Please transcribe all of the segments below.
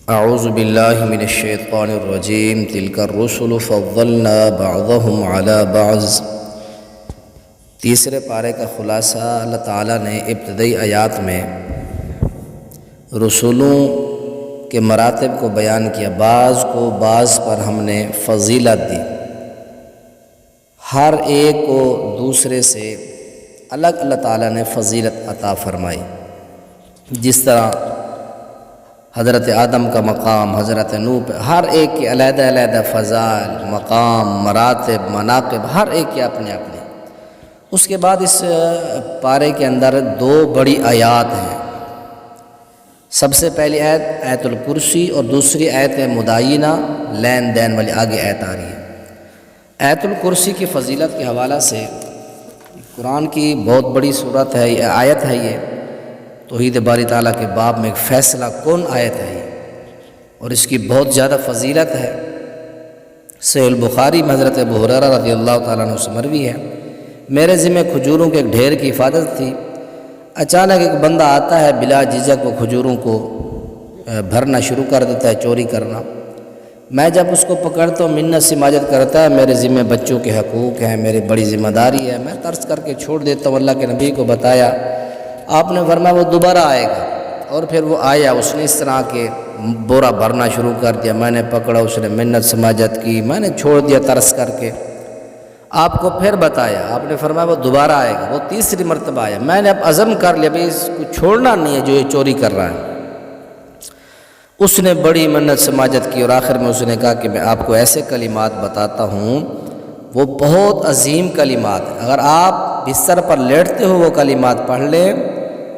اعوذ باللہ من الشیطان الرجیم تلک الرسل فضلنا بعضهم علی بعض۔ تیسرے پارے کا خلاصہ اللہ تعالیٰ نے ابتدائی آیات میں رسولوں کے مراتب کو بیان کیا، بعض کو بعض پر ہم نے فضیلت دی، ہر ایک کو دوسرے سے الگ اللہ تعالیٰ نے فضیلت عطا فرمائی۔ جس طرح حضرت آدم کا مقام، حضرت نوح پہ، ہر ایک کے علیحدہ علیحدہ فضائل، مقام، مراتب، مناقب، ہر ایک کے اپنے اپنے۔ اس کے بعد اس پارے کے اندر دو بڑی آیات ہیں۔ سب سے پہلی آیت آیت الکرسی اور دوسری آیت مدائنہ لین دین والی، آگے آیت آ رہی ہے۔ آیت الکرسی کی فضیلت کے حوالہ سے قرآن کی بہت بڑی صورت ہے، یہ آیت ہے، یہ توحید باری تعالیٰ کے باب میں ایک فیصلہ کن آیت ہے اور اس کی بہت زیادہ فضیلت ہے۔ صحیح البخاری میں حضرت ابو ہریرہ رضی اللہ تعالیٰ عنہ سے مروی ہے، میرے ذمہ کھجوروں کے ایک ڈھیر کی حفاظت تھی، اچانک ایک بندہ آتا ہے، بلا جھجک وہ کھجوروں کو بھرنا شروع کر دیتا ہے، چوری کرنا۔ میں جب اس کو پکڑتا ہوں، منت سے ماجت کرتا ہے، میرے ذمہ بچوں کے حقوق ہیں، میری بڑی ذمہ داری ہے، میں ترس کر کے چھوڑ دیتا ہوں۔ اللہ کے نبی کو بتایا، آپ نے فرمایا وہ دوبارہ آئے گا، اور پھر وہ آیا، اس نے اس طرح کے بورا بھرنا شروع کر دیا، میں نے پکڑا، اس نے منت سماجت کی، میں نے چھوڑ دیا ترس کر کے۔ آپ کو پھر بتایا، آپ نے فرمایا وہ دوبارہ آئے گا، وہ تیسری مرتبہ آیا، میں نے اب عزم کر لیا بھائی اس کو چھوڑنا نہیں ہے جو یہ چوری کر رہا ہے۔ اس نے بڑی منت سماجت کی اور آخر میں اس نے کہا کہ میں آپ کو ایسے کلمات بتاتا ہوں، وہ بہت عظیم کلمات ہیں، اگر آپ بستر پر لیٹتے ہو وہ کلمات پڑھ لیں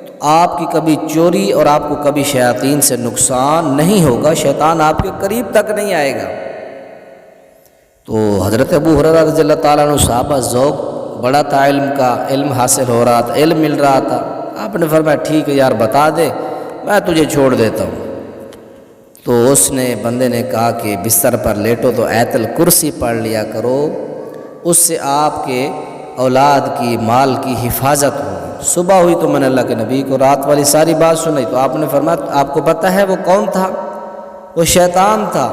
تو آپ کی کبھی چوری اور آپ کو کبھی شیاطین سے نقصان نہیں ہوگا، شیطان آپ کے قریب تک نہیں آئے گا۔ تو حضرت ابو ہریرہ رضی اللہ تعالیٰ عنہ صحابہ ذوق بڑا تھا، علم کا، علم حاصل ہو رہا تھا، علم مل رہا تھا۔ آپ نے فرمایا ٹھیک ہے یار بتا دے، میں تجھے چھوڑ دیتا ہوں۔ تو اس نے بندے نے کہا کہ بستر پر لیٹو تو آیت الکرسی پڑھ لیا کرو، اس سے آپ کے اولاد کی، مال کی حفاظت ہوگی۔ صبح ہوئی تو میں نے اللہ کے نبی کو رات والی ساری بات سنائی، تو آپ نے فرمایا آپ کو پتہ ہے وہ کون تھا؟ وہ شیطان تھا،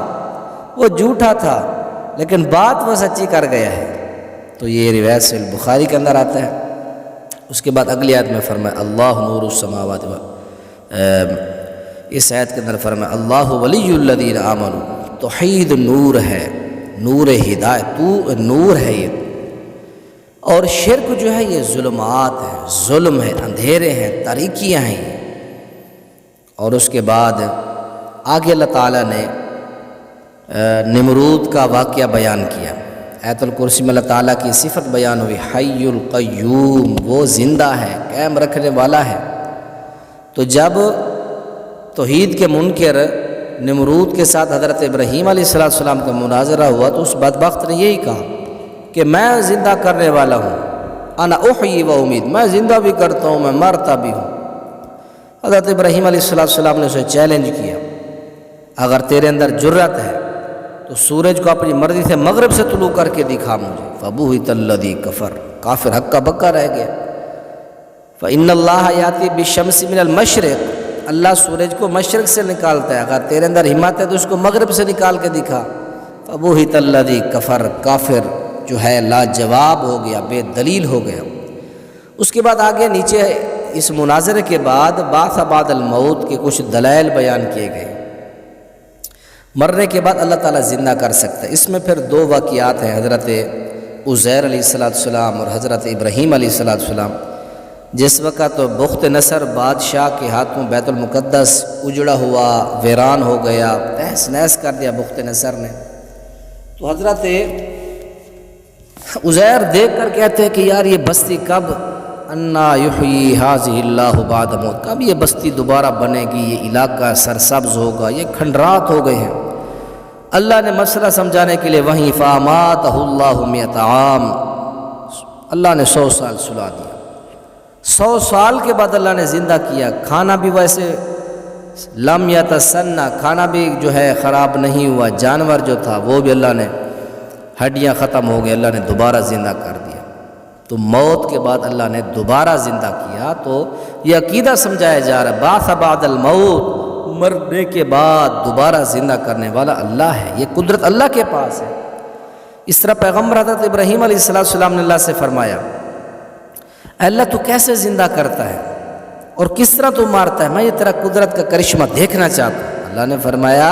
وہ جھوٹا تھا، لیکن بات وہ سچی کر گیا ہے۔ تو یہ روایت سے البخاری کے اندر آتا ہے۔ اس کے بعد اگلی آیت میں فرمایا اللہ نور السماوات اس آیت کے اندر فرمایا اللہ ولی الذین آمنوا، توحید نور ہے، نور ہدایت، تو نور ہے یہ، اور شرک جو ہے یہ ظلمات ہے، ظلم ہے، اندھیرے ہیں، تاریکیاں ہیں یہ۔ اور اس کے بعد آگے اللہ تعالیٰ نے نمرود کا واقعہ بیان کیا۔ آیت الکرسی میں اللہ تعالیٰ کی صفت بیان ہوئی، حی القیوم، وہ زندہ ہے، قائم رکھنے والا ہے۔ تو جب توحید کے منکر نمرود کے ساتھ حضرت ابراہیم علیہ السلام کا مناظرہ ہوا تو اس بدبخت نے یہی کہا کہ میں زندہ کرنے والا ہوں، انا احیی و امید، میں زندہ بھی کرتا ہوں، میں مرتا بھی ہوں۔ حضرت ابراہیم علیہ السلام نے اسے چیلنج کیا، اگر تیرے اندر جرت ہے تو سورج کو اپنی مرضی سے مغرب سے طلوع کر کے دکھا مجھے۔ فبہت الذی کفر، کافر ہکا بکا رہ گیا۔ فإن اللہ یاتی بالشمس من المشرق، اللہ سورج کو مشرق سے نکالتا ہے، اگر تیرے اندر ہمت ہے تو اس کو مغرب سے نکال کے دکھا۔ فبہت الذی کفر، کافر جو ہے لاجواب ہو گیا، بے دلیل ہو گیا۔ اس کے بعد آگے نیچے اس مناظرے کے بعد بعث بعد الموت کے کچھ دلائل بیان کیے گئے، مرنے کے بعد اللہ تعالیٰ زندہ کر سکتا ہے۔ اس میں پھر دو واقعات ہیں، حضرت عزیر علیہ السلام اور حضرت ابراہیم علیہ السلام۔ جس وقت بخت نصر بادشاہ کے ہاتھوں بیت المقدس اجڑا ہوا، ویران ہو گیا، تہس نہس کر دیا بخت نصر نے، تو حضرت عزیر دیکھ کر کہتے ہیں کہ یار یہ بستی کب، انا یحیی ھذہ اللہ بعد موت، کب یہ بستی دوبارہ بنے گی، یہ علاقہ سرسبز ہوگا، یہ کھنڈرات ہو گئے ہیں۔ اللہ نے مسئلہ سمجھانے کے لیے وہیں فاماتہ اللہ 100 عام، اللہ نے 100 سال سلا دیا۔ 100 سال کے بعد اللہ نے زندہ کیا، کھانا بھی ویسے لم یتسنہ، کھانا بھی جو ہے خراب نہیں ہوا، جانور جو تھا وہ بھی اللہ نے، ہڈیاں ختم ہو گئی، اللہ نے دوبارہ زندہ کر دیا۔ تو موت کے بعد اللہ نے دوبارہ زندہ کیا، تو یہ عقیدہ سمجھایا جا رہا ہے بعث بعد الموت، مرنے کے بعد دوبارہ زندہ کرنے والا اللہ ہے، یہ قدرت اللہ کے پاس ہے۔ اس طرح پیغمبر حضرت ابراہیم علیہ السلام نے اللہ سے فرمایا، اے اللہ تو کیسے زندہ کرتا ہے اور کس طرح تو مارتا ہے، میں یہ تیرا قدرت کا کرشمہ دیکھنا چاہتا ہوں۔ اللہ نے فرمایا،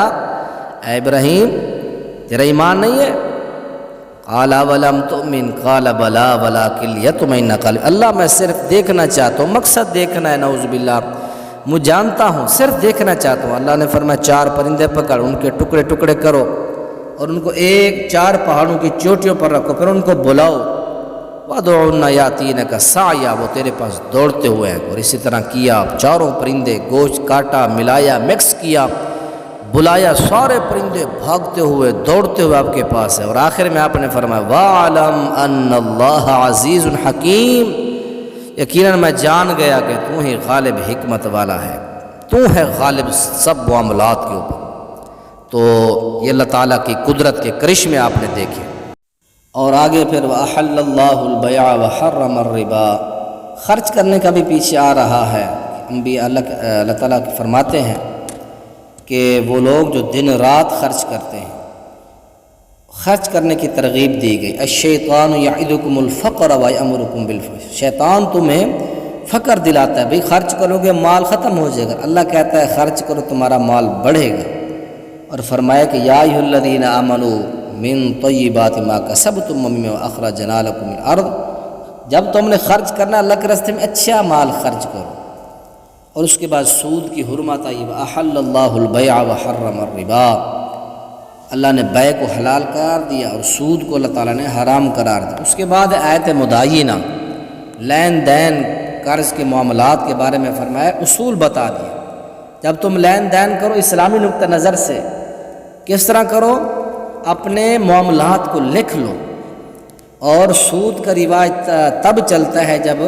اے ابراہیم تیرا ایمان نہیں ہے؟ قال ولم تؤمن قال بلا ولکن لیطمئن قلبی، اللہ میں صرف دیکھنا چاہتا ہوں، مقصد دیکھنا ہے، نعوذ باللہ مجھ جانتا ہوں، صرف دیکھنا چاہتا ہوں۔ اللہ نے فرمایا 4 پرندے پکڑ، ان کے ٹکڑے ٹکڑے کرو اور ان کو 4 پہاڑوں کی چوٹیوں پر رکھو، پھر ان کو بلاؤ، وَادْعُنَّ يَأْتِينَكَ سَعْيًا، وہ تیرے پاس دوڑتے ہوئے ہیں۔ اور اسی طرح کیا، 4 پرندے گوشت کاٹا، ملایا، مکس کیا، بلایا، سارے پرندے بھاگتے ہوئے دوڑتے ہوئے آپ کے پاس ہے۔ اور آخر میں آپ نے فرمایا وَاعْلَمْ أَنَّ اللَّهَ عَزِيزٌ حَكِيمٌ، یقیناً میں جان گیا کہ تو ہی غالب حکمت والا ہے، تو ہے غالب سب معاملات کے اوپر۔ تو یہ اللہ تعالیٰ کی قدرت کے کرشمے آپ نے دیکھے۔ اور آگے پھر وَأَحَلَّ اللَّهُ الْبَيْعَ وَحَرَّمَ الرِّبَا، خرچ کرنے کا بھی پیچھے آ رہا ہے۔ انبیاء اللہ تعالیٰ فرماتے ہیں کہ وہ لوگ جو دن رات خرچ کرتے ہیں، خرچ کرنے کی ترغیب دی گئی۔ الشیطان یعدکم الفقر ویأمرکم بالفحشاء، شیطان تمہیں فقر دلاتا ہے، بھئی خرچ کرو گے مال ختم ہو جائے گا، اللہ کہتا ہے خرچ کرو تمہارا مال بڑھے گا۔ اور فرمایا کہ یا ایھا الذین آمنوا من طیبات ما کسبتم ومما اخرجنا لکم من الارض، جب تم نے خرچ کرنا اللہ کے راستے میں اچھا مال خرچ کرو۔ اور اس کے بعد سود کی حرمت آئی، وَأَحَلَّ اللَّهُ الْبَيْعَ وَحَرَّمَ الرِّبَا، اللہ نے بیع کو حلال قرار دیا اور سود کو اللہ تعالیٰ نے حرام قرار دیا۔ اس کے بعد آیت مداینہ، لین دین قرض کے معاملات کے بارے میں فرمایا، اصول بتا دیا۔ جب تم لین دین کرو اسلامی نقطہ نظر سے کس طرح کرو، اپنے معاملات کو لکھ لو۔ اور سود کا رواج تب چلتا ہے جب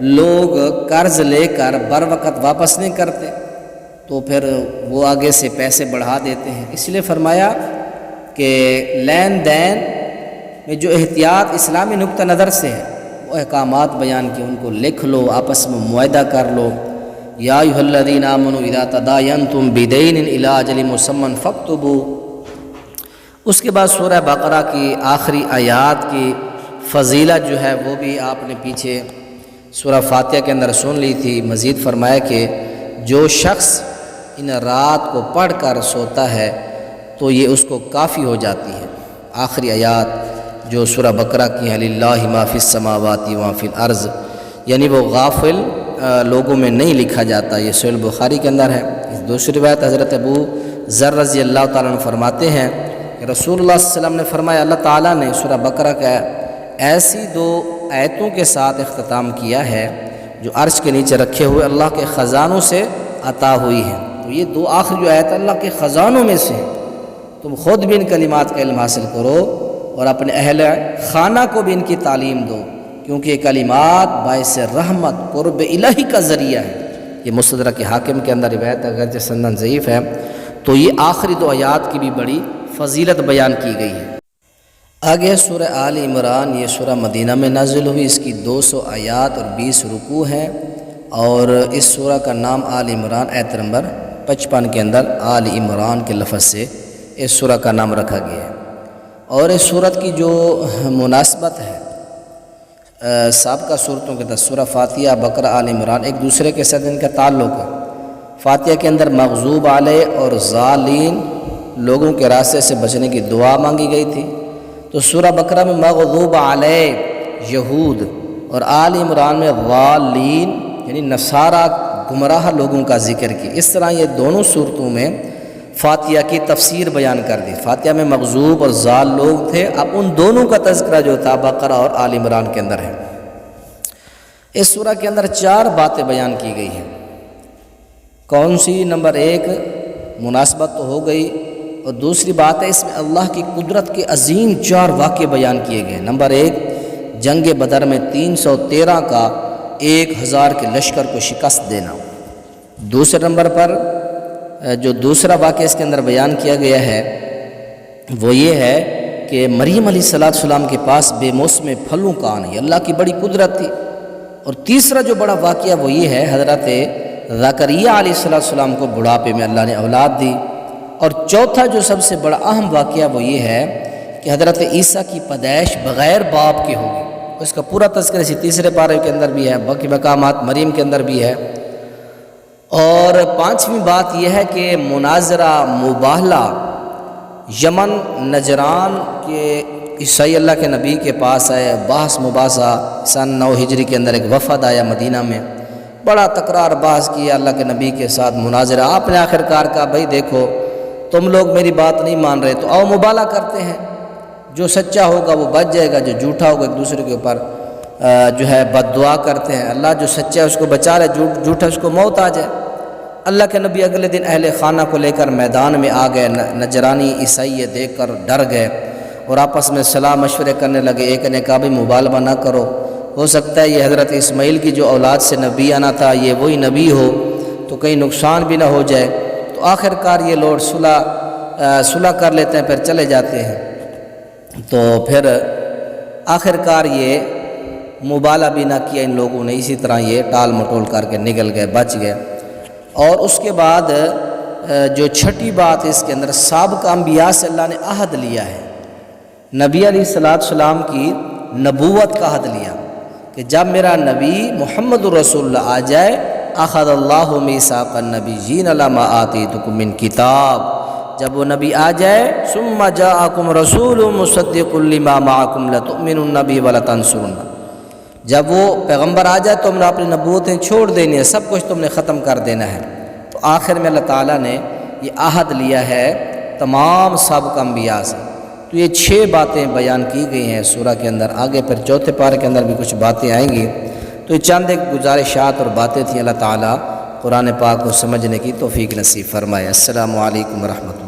لوگ قرض لے کر بر وقت واپس نہیں کرتے، تو پھر وہ آگے سے پیسے بڑھا دیتے ہیں۔ اس لیے فرمایا کہ لین دین میں جو احتیاط اسلامی نقطہ نظر سے ہے وہ احکامات بیان کیے، ان کو لکھ لو، آپس میں معاہدہ کر لو۔ یا ایھا الذین آمنوا اذا تداینتم بدین الی اجل مسمى فاکتبوا۔ اس کے بعد سورہ بقرہ کی آخری آیات کی فضیلت جو ہے وہ بھی آپ نے پیچھے سورہ فاتحہ کے اندر سن لی تھی۔ مزید فرمایا کہ جو شخص ان رات کو پڑھ کر سوتا ہے تو یہ اس کو کافی ہو جاتی ہے۔ آخری آیات جو سورہ بقرہ کی ہیں، للہ ما فی السماوات وما فی الارض، یعنی وہ غافل لوگوں میں نہیں لکھا جاتا۔ یہ صحیح بخاری کے اندر ہے۔ اس دوسری روایت حضرت ابو ذر رضی اللہ تعالیٰ عنہ فرماتے ہیں کہ رسول اللہ صلی اللہ علیہ وسلم نے فرمایا، اللہ تعالیٰ نے سورہ بقرہ کا ایسی 2 آیتوں کے ساتھ اختتام کیا ہے جو عرش کے نیچے رکھے ہوئے اللہ کے خزانوں سے عطا ہوئی ہیں۔ تو یہ 2 آخری جو آیت اللہ کے خزانوں میں سے، تم خود بھی ان کلمات کا علم حاصل کرو اور اپنے اہل خانہ کو بھی ان کی تعلیم دو، کیونکہ یہ کلمات باعث رحمت قرب الہی کا ذریعہ ہے۔ یہ مستدرک حاکم کے اندر روایت اگرچہ سندن ضعیف ہے، تو یہ آخری 2 آیات کی بھی بڑی فضیلت بیان کی گئی ہے۔ آگے سورہ آل عمران، یہ سورہ مدینہ میں نازل ہوئی، اس کی 200 آیات اور 20 رکوع ہیں، اور اس سورہ کا نام آل عمران آیت نمبر 55 کے اندر آل عمران کے لفظ سے اس سورہ کا نام رکھا گیا ہے۔ اور اس سورت کی جو مناسبت ہے سابقہ صورتوں کے ساتھ، سورہ فاتحہ، بقرہ، آل عمران ایک دوسرے کے ساتھ ان کا تعلق ہے۔ فاتحہ کے اندر مغضوب علیہ اور ضالین لوگوں کے راستے سے بچنے کی دعا مانگی گئی تھی، تو سورہ بقرہ میں مغضوب علیہ یہود اور آل عمران میں ضالین یعنی نصارہ گمراہ لوگوں کا ذکر کی۔ اس طرح یہ دونوں صورتوں میں فاتحہ کی تفسیر بیان کر دی۔ فاتحہ میں مغضوب اور ضال لوگ تھے، اب ان دونوں کا تذکرہ جو تھا بقرہ اور آل عمران کے اندر ہے۔ اس سورہ کے اندر 4 باتیں بیان کی گئی ہیں۔ کون سی؟ نمبر 1 مناسبت تو ہو گئی، اور دوسری بات ہے اس میں اللہ کی قدرت کے عظیم 4 واقعے بیان کیے گئے۔ نمبر 1 جنگ بدر میں 313 کا 1000 کے لشکر کو شکست دینا۔ دوسرے نمبر پر جو دوسرا واقعہ اس کے اندر بیان کیا گیا ہے وہ یہ ہے کہ مریم علیہ السلام کے پاس بے موسم پھلوں کا آنا، یہ اللہ کی بڑی قدرت تھی۔ اور تیسرا جو بڑا واقعہ وہ یہ ہے، حضرت زکریا علیہ السلام کو بڑھاپے میں اللہ نے اولاد دی۔ اور چوتھا جو سب سے بڑا اہم واقعہ وہ یہ ہے کہ حضرت عیسیٰ کی پیدائش بغیر باپ کے ہوگی۔ اس کا پورا تذکرہ اسی تیسرے پارے کے اندر بھی ہے، باقی مقامات مریم کے اندر بھی ہے۔ اور پانچویں بات یہ ہے کہ مناظرہ مباہلہ یمن نجران کے عیسائی اللہ کے نبی کے پاس آئے، بحث مباحثہ سن 9 ہجری کے اندر ایک وفد آیا مدینہ میں، بڑا تکرار بحث کیا اللہ کے نبی کے ساتھ مناظرہ۔ آپ نے آخر کار کہا بھائی دیکھو تم لوگ میری بات نہیں مان رہے تو آؤ مباہلہ کرتے ہیں، جو سچا ہوگا وہ بچ جائے گا، جو جھوٹا ہوگا ایک دوسرے کے اوپر جو ہے بد دعا کرتے ہیں، اللہ جو سچا ہے اس کو بچا لے، جھوٹا اس کو موت آ جائے۔ اللہ کے نبی اگلے دن اہل خانہ کو لے کر میدان میں آ گئے، نجرانی عیسائی دیکھ کر ڈر گئے اور آپس میں صلاح مشورے کرنے لگے۔ ایک نے کہا بھی مبالغہ نہ کرو، ہو سکتا ہے یہ حضرت اسماعیل کی جو اولاد سے نبی آنا تھا یہ وہی نبی ہو تو کہیں نقصان بھی نہ ہو جائے۔ تو آخر کار یہ لوگ صلح کر لیتے ہیں، پھر چلے جاتے ہیں۔ تو پھر آخر کار یہ مبالغہ بھی نہ کیا ان لوگوں نے، اسی طرح یہ ٹال مٹول کر کے نکل گئے، بچ گئے۔ اور اس کے بعد جو چھٹی بات اس کے اندر سابقہ انبیاء سے اللہ نے عہد لیا ہے، نبی علیہ السلام کی نبوت کا عہد لیا کہ جب میرا نبی محمد رسول اللہ آ جائے اخذ اللہ میثاق النبیین لما آتیتکم من کتاب، جب وہ نبی آ جائے ثم جاءکم رسول مصدق لما معکم لتؤمنن به ولتنصرنہ، جب وہ پیغمبر آ جائے تو ہم نے اپنی نبوتیں چھوڑ دینی ہے، سب کچھ تم نے ختم کر دینا ہے۔ تو آخر میں اللہ تعالیٰ نے یہ عہد لیا ہے تمام سابقہ انبیاء سے۔ تو یہ 6 باتیں بیان کی گئی ہیں سورہ کے اندر، آگے پھر چوتھے پارے کے اندر بھی کچھ باتیں آئیں گی۔ تو یہ چند ایک گزارشات اور باتیں تھیں، اللہ تعالیٰ قرآن پاک کو سمجھنے کی توفیق نصیب فرمائے۔ السلام علیکم ورحمۃ اللہ۔